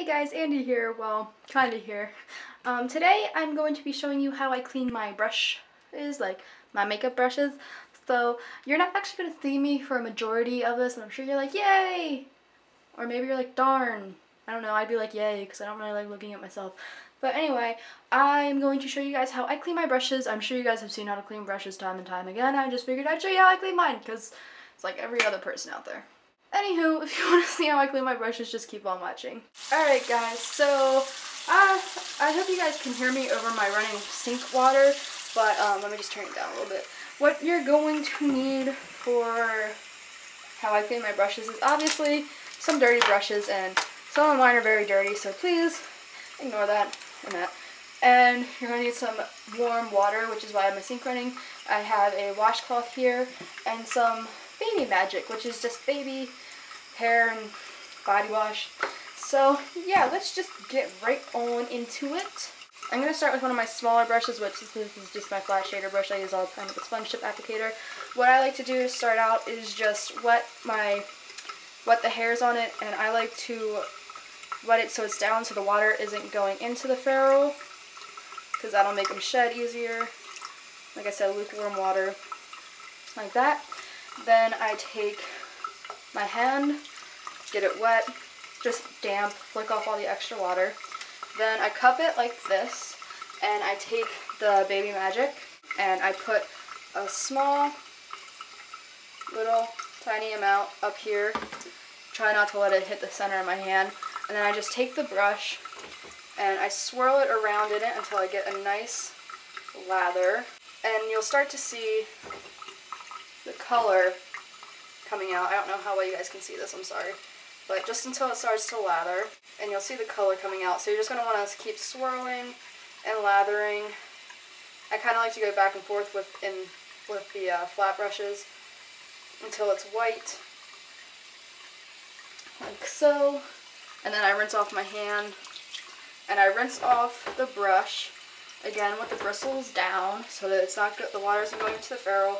Hey guys, Andie here. Well, kinda here. Today I'm going to be showing you how I clean my brushes, like my makeup brushes. So you're not actually gonna see me for a majority of this, and I'm sure you're like, yay! Or maybe you're like, darn. I don't know, I'd be like, yay, because I don't really like looking at myself. But anyway, I'm going to show you guys how I clean my brushes. I'm sure you guys have seen how to clean brushes time and time again. I just figured I'd show you how I clean mine, because it's like every other person out there. Anywho, if you want to see how I clean my brushes, just keep on watching. Alright guys, so I hope you guys can hear me over my running sink water, but let me just turn it down a little bit. What you're going to need for how I clean my brushes is obviously some dirty brushes, and some of mine are very dirty, so please ignore that and that. And you're going to need some warm water, which is why I have my sink running. I have a washcloth here and some baby magic, which is just baby hair and body wash. So yeah, let's just get right on into it. I'm going to start with one of my smaller brushes, which this is just my flat shader brush I use all the time with the sponge tip applicator. What I like to do to start out is just wet the hairs on it, and I like to wet it so it's down so the water isn't going into the ferrule, because that'll make them shed easier. Like I said, lukewarm water, like that. Then I take my hand, get it wet, just damp, flick off all the extra water. Then I cup it like this, and I take the Baby Magic, and I put a small, little, tiny amount up here. Try not to let it hit the center of my hand. And then I just take the brush, and I swirl it around in it until I get a nice lather. And you'll start to see the color coming out. I don't know how well you guys can see this, I'm sorry. But just until it starts to lather, and you'll see the color coming out. So you're just going to want to keep swirling and lathering. I kind of like to go back and forth with the flat brushes until it's white, like so. And then I rinse off my hand, and I rinse off the brush again with the bristles down so that it's not the water isn't going into the ferrule.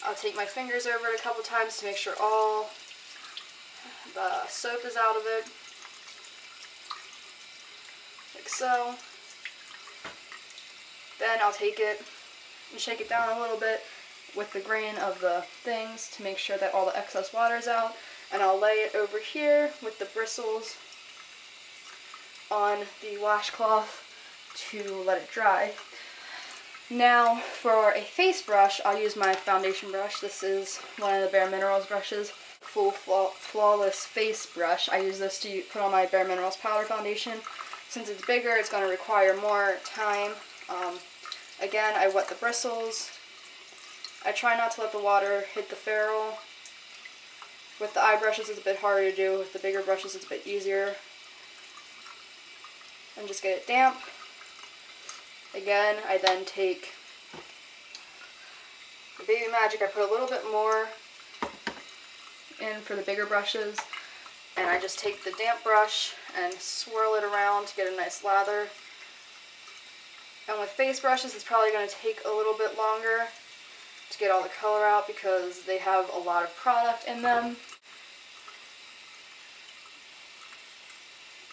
I'll take my fingers over it a couple times to make sure all the soap is out of it, like so. Then I'll take it and shake it down a little bit with the grain of the things to make sure that all the excess water is out, and I'll lay it over here with the bristles on the washcloth to let it dry. Now for a face brush, I'll use my foundation brush. This is one of the Bare Minerals brushes, full flawless face brush. I use this to put on my Bare Minerals powder foundation. Since it's bigger, it's going to require more time. Again, I wet the bristles. I try not to let the water hit the ferrule. With the eye brushes, it's a bit harder to do. With the bigger brushes, it's a bit easier. And just get it damp. Again, I then take the Baby Magic. I put a little bit more in for the bigger brushes, and I just take the damp brush and swirl it around to get a nice lather. And with face brushes, it's probably going to take a little bit longer to get all the color out because they have a lot of product in them.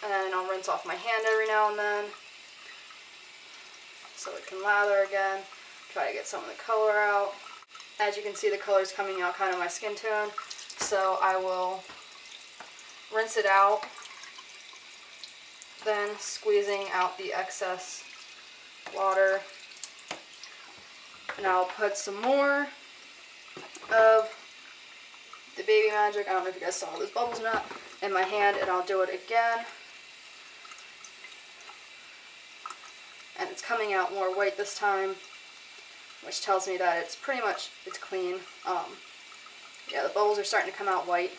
And then I'll rinse off my hand every now and then so it can lather again. Try to get some of the color out. As you can see, the color is coming out kind of my skin tone, so I will rinse it out, then squeezing out the excess water. And I'll put some more of the Baby Magic, I don't know if you guys saw those bubbles or not, in my hand, and I'll do it again. And it's coming out more white this time, which tells me that it's pretty much, it's clean. Yeah, the bubbles are starting to come out white.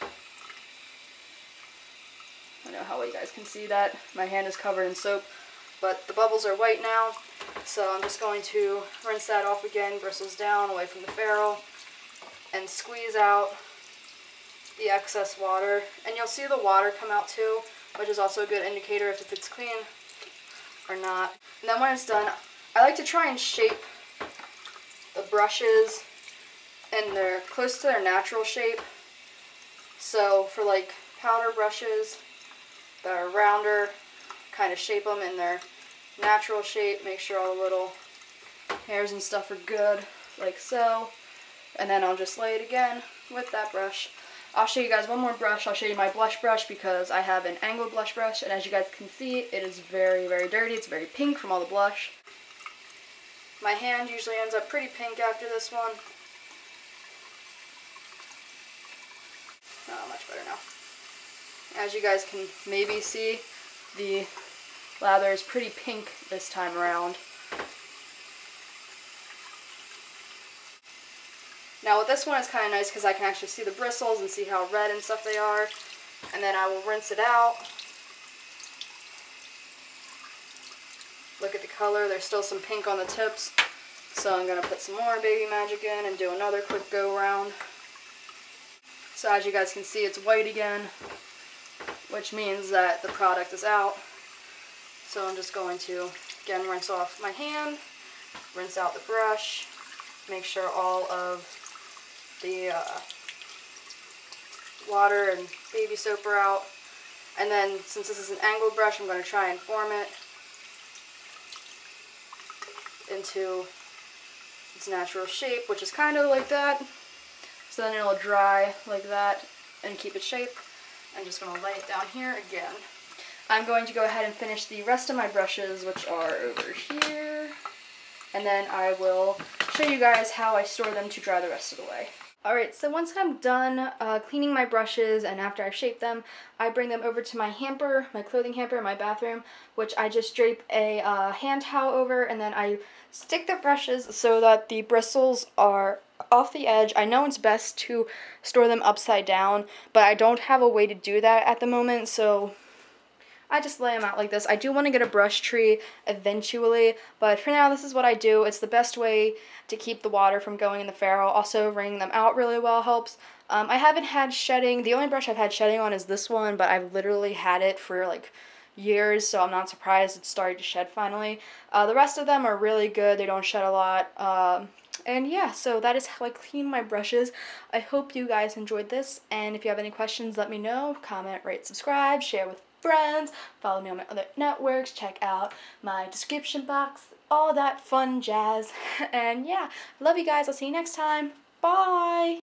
I don't know how well you guys can see that. My hand is covered in soap, but the bubbles are white now. So I'm just going to rinse that off again, bristles down, away from the ferrule, and squeeze out the excess water. And you'll see the water come out too, which is also a good indicator if it's clean or not. And then when it's done, I like to try and shape the brushes and they're close to their natural shape. So for like powder brushes, that are rounder, kind of shape them in their natural shape, make sure all the little hairs and stuff are good, like so. And then I'll just lay it again with that brush. I'll show you guys one more brush. I'll show you my blush brush because I have an angled blush brush, and as you guys can see, it is very, very dirty. It's very pink from all the blush. My hand usually ends up pretty pink after this one. Oh, much better now. As you guys can maybe see, the lather is pretty pink this time around. Now with this one, it's kind of nice because I can actually see the bristles and see how red and stuff they are. And then I will rinse it out. Look at the color, there's still some pink on the tips. So I'm going to put some more Baby Magic in and do another quick go around. So as you guys can see, it's white again, which means that the product is out. So I'm just going to, again, rinse off my hand, rinse out the brush, make sure all of the water and baby soap are out. And then, since this is an angled brush, I'm going to try and form it into its natural shape, which is kind of like that. So then it'll dry like that and keep its shape. I'm just going to lay it down here again. I'm going to go ahead and finish the rest of my brushes, which are over here. And then I will show you guys how I store them to dry the rest of the way. Alright, so once I'm done cleaning my brushes and after I've shaped them, I bring them over to my hamper, my clothing hamper in my bathroom, which I just drape a hand towel over, and then I stick the brushes so that the bristles are off the edge. I know it's best to store them upside down, but I don't have a way to do that at the moment, so I just lay them out like this. I do want to get a brush tree eventually, but for now this is what I do. It's the best way to keep the water from going in the ferrule. Also, wringing them out really well helps. I haven't had shedding. The only brush I've had shedding on is this one, but I've literally had it for like years, so I'm not surprised it's starting to shed finally. The rest of them are really good. They don't shed a lot. And yeah, so that is how I clean my brushes. I hope you guys enjoyed this, and if you have any questions, let me know. Comment, rate, subscribe, share with friends, follow me on my other networks, check out my description box, all that fun jazz. And yeah, love you guys. I'll see you next time. Bye!